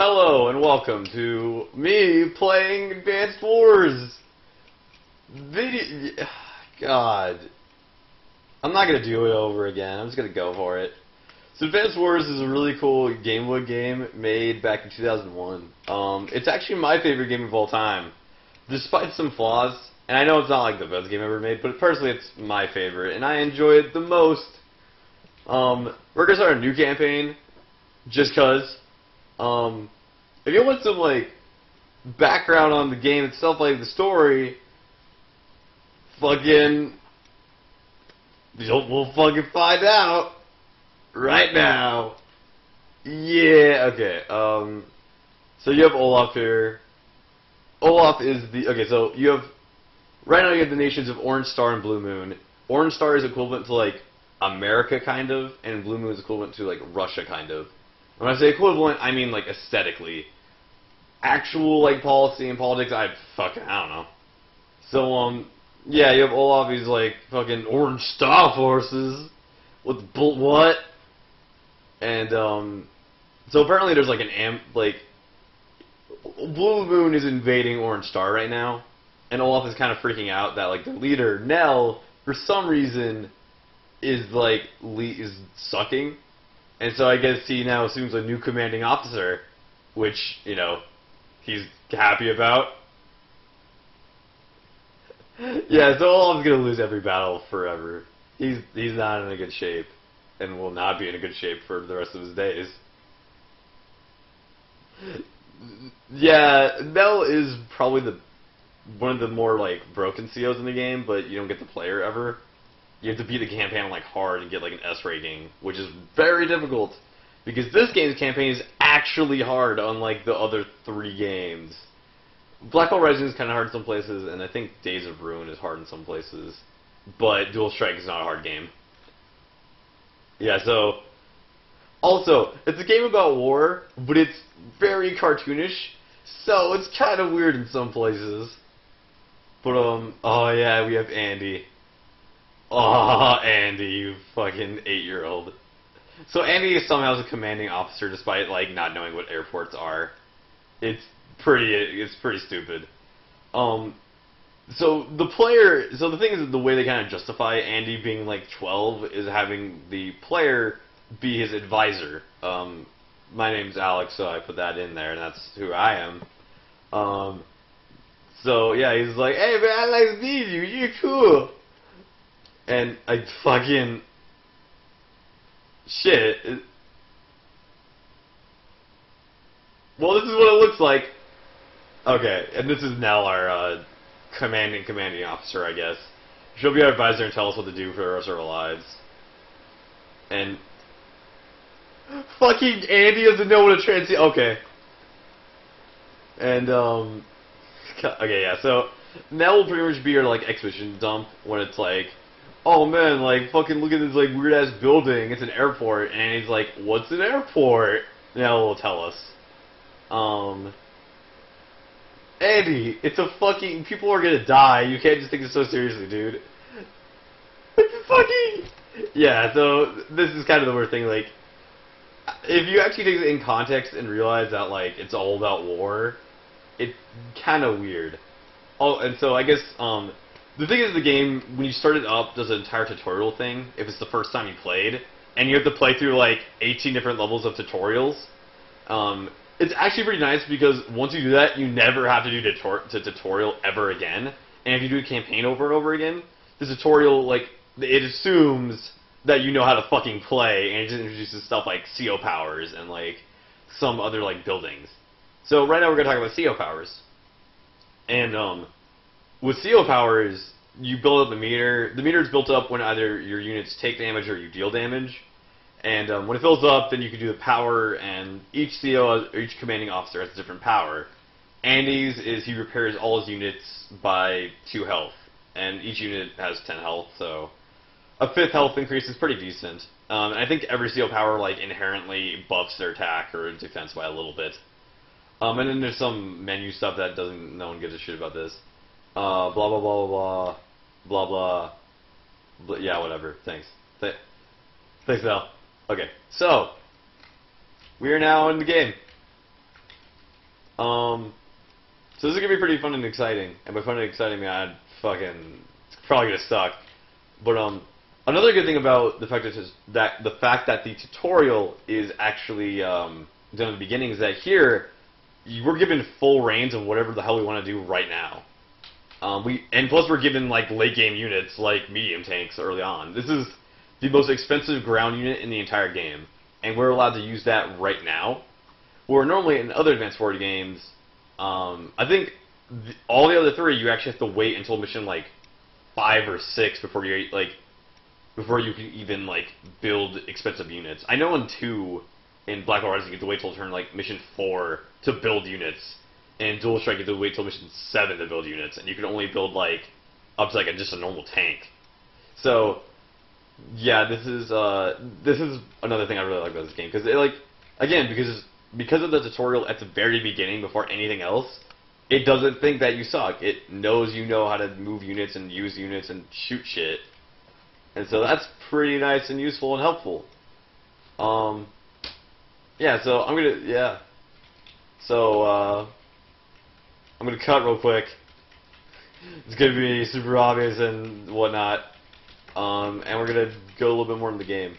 Hello and welcome to me playing Advanced Wars. God. I'm not gonna do it over again. I'm just gonna go for it. So Advanced Wars is a really cool Game Boy game made back in 2001. It's actually my favorite game of all time, despite some flaws. And I know it's not like the best game ever made, but personally it's my favorite, and I enjoy it the most. We're gonna start a new campaign, just cause. If you want some, like, background on the game itself, like the story, we'll fucking find out right now. Yeah, okay, so you have Olaf here. Olaf is so you have, right now you have the nations of Orange Star and Blue Moon. Orange Star is equivalent to, like, America, kind of, and Blue Moon is equivalent to, like, Russia, kind of. When I say equivalent, I mean, like, aesthetically. Actual, like, policy and politics, I don't know. So, yeah, you have Olaf, he's like, fucking Orange Star forces. What? And, so apparently there's, like, Blue Moon is invading Orange Star right now, and Olaf is kind of freaking out that, like, the leader, Nell, for some reason, is sucking. And so I guess he now assumes a new commanding officer, which, you know, he's happy about. Yeah, so Olaf's gonna lose every battle forever. He's not in a good shape, and will not be in a good shape for the rest of his days. Yeah, Nell is probably one of the more, like, broken COs in the game, but you don't get the player ever. You have to beat the campaign, like, hard and get, like, an S rating, which is very difficult, because this game's campaign is actually hard, unlike the other 3 games. Black Hole Rising is kind of hard in some places, and I think Days of Ruin is hard in some places, but Dual Strike is not a hard game. Yeah, so... Also, it's a game about war, but it's very cartoonish, so it's kind of weird in some places. But, oh yeah, we have Andy. Oh, Andy, you fucking 8-year-old. So Andy is somehow a commanding officer despite, like, not knowing what airports are. It's pretty stupid. So the thing is, the way they kind of justify Andy being, like, 12 is having the player be his advisor. My name's Alex, so I put that in there, and that's who I am. So yeah, he's like, hey man, I like to meet you, you're cool. And I fucking... Shit. Well, this is what it looks like. Okay, and this is Nell, our commanding officer, I guess. She'll be our advisor and tell us what to do for the rest of our lives. And... Fucking Andy doesn't know what a transit... Okay. And, okay, yeah, so... Nell will pretty much be your, like, exhibition dump when it's like... Oh man, like, fucking look at this, like, weird-ass building, it's an airport, and he's like, what's an airport? Now will tell us. Andy, it's a fucking, people are gonna die, you can't just take this so seriously, dude. It's fucking, yeah, so, this is kind of the weird thing, like, if you actually take it in context and realize that, like, it's all about war, it's kind of weird. Oh, and so, I guess, the thing is, the game, when you start it up, does an entire tutorial thing, if it's the first time you played, and you have to play through, like, 18 different levels of tutorials. It's actually pretty nice, because once you do that, you never have to do tutorial ever again. And if you do a campaign over and over again, the tutorial, like, it assumes that you know how to fucking play, and it just introduces stuff like CO powers and, like, some other, like, buildings. So right now we're going to talk about CO powers. And, with CO powers, you build up the meter. The meter is built up when either your units take damage or you deal damage. And when it fills up, then you can do the power, and each CO, or each commanding officer has a different power. Andy's is he repairs all his units by 2 health, and each unit has 10 health, so a 5th health increase is pretty decent. And I think every CO power, like, inherently buffs their attack or defense by a little bit. And then there's some menu stuff that no one gives a shit about this. Blah, blah, blah, blah, blah, blah, blah, blah, yeah, whatever, thanks. Thanks, Mel. Okay, so, we are now in the game. So this is gonna be pretty fun and exciting. And by fun and exciting, I mean it's probably gonna suck. But another good thing about the fact that the tutorial is actually done at the beginning is that here we're given full reins of whatever the hell we want to do right now. And plus we're given like late game units like medium tanks early on. This is the most expensive ground unit in the entire game, and we're allowed to use that right now. Where normally in other Advanced Warfare games, I think all the other three you actually have to wait until mission like 5 or 6 before you can even like build expensive units. I know in 2 in Black Ops you get to wait till turn like mission 4 to build units. And Dual Strike, you have to wait till mission 7 to build units, and you can only build like up to like just a normal tank. So, yeah, this is another thing I really like about this game because because of the tutorial at the very beginning before anything else, it doesn't think that you suck. It knows you know how to move units and use units and shoot shit, and so that's pretty nice and useful and helpful. Yeah. So I'm gonna cut real quick. It's gonna be super obvious and whatnot. And we're gonna go a little bit more into the game.